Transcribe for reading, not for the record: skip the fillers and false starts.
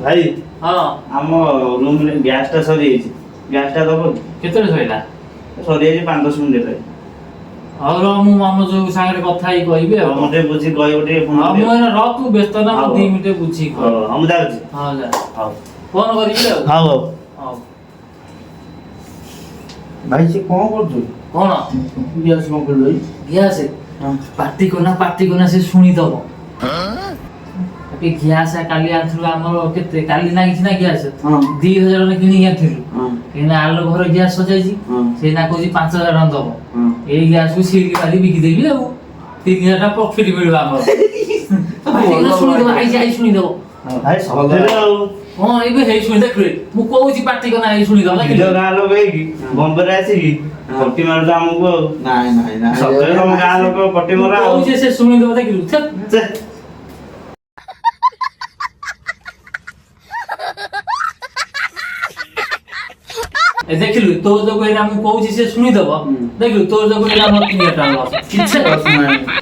ଭାଇ ହଁ ଆମ ରୁମରେ ଗ୍ୟାସଟା ସରିଯାଇଛି। ଗ୍ୟାସଟା ଦବ କି? କେତେବେଳେ ସରିଲା? ସରିଯାଇଛି 5-10 ମିନିଟ୍ ହେଲା। ହଉ ରହ ମୁଁ ମାମୁଁ ଯୋଉ ସାଙ୍ଗରେ କଥା ହେଇ କହିବି ଆଉ। ମୁଁ ଟିକେ ବୁଝି କହିବ ଟିକେ ଫୋନ ହଁ ମୁଁ ଏଇନା ରହ ତୁ ବ୍ୟସ୍ତ ନା ମୁଁ 2 ମିନିଟ୍ ବୁଝିକି କହିବି। ହଉ ମୁଁ ଯାଉଛି। ହଁ ଯା ହଉ ଫୋନ କରିବି ଆଉ। ହଉ ହଉ ହଉ ଭାଇ ସେ କଣ କରୁଛୁ? କଣ ଗ୍ୟାସ କଣ କରିଲୁ ଭାଇ? ଗ୍ୟାସ ପାଟି କନା ସେ ଶୁଣିଦବ। ଏବେ ଗ୍ୟାସ କାଲି ଆଣିଥିଲୁ ଆମର କେତେ କାଲି ଲାଗିଛି ନା ଗ୍ୟାସ 2000 ଟଙ୍କା କିଣିକି ଆଣିଥିଲୁ। ଏଇନା ଆଲୋ ଘର ଗ୍ୟାସ ସଜାଇଛି ସେଇନା କହୁଛି 5000 ଟଙ୍କା ଦବ। ଏଇ ଗ୍ୟାସକୁ ସିଲ୍ ମାରି ବିକିଦେବି ଆଉ 3000 ଟଙ୍କା ପ୍ରଫିଟ୍ ମିଳିବ ଆମର। ଶୁଣିଦବ ଆଇ ଶୁଣିଦବ ଭାଇ ସତରେ ଆଉ ହଁ ଏବେ ହେଇ ଶୁଣି ଦେଖ ମୁଁ କହୁଛି ପାଟି କନା ହେଇ ଶୁଣିଦବ ନିଜ ଗାଁ ଲୋକ ହେଇକି ବମ୍ବେରେ ଆସିକି ପଟି ମାରୁଛ ଆମକୁ ଆଉ। ନାଇଁ ସତରେ ତମ ଗାଁ ଲୋକ ପଟି ମରା ଆଉ। କହୁଛି ସେ ଶୁଣିଦବ ଦେଖିଲୁ ଦେଖିଲୁ ତୋ ଯୋଗୁ ଏଇଟା ମୁଁ କହୁଛି ସେ ଶୁଣିଦବ ଦେଖିଲୁ ତୋ ଯୋଗୁ ଏଇଟା ଆମର 3000 ଟଙ୍କା ଲସ୍ କିଛି ଲସ୍ ନାହିଁ।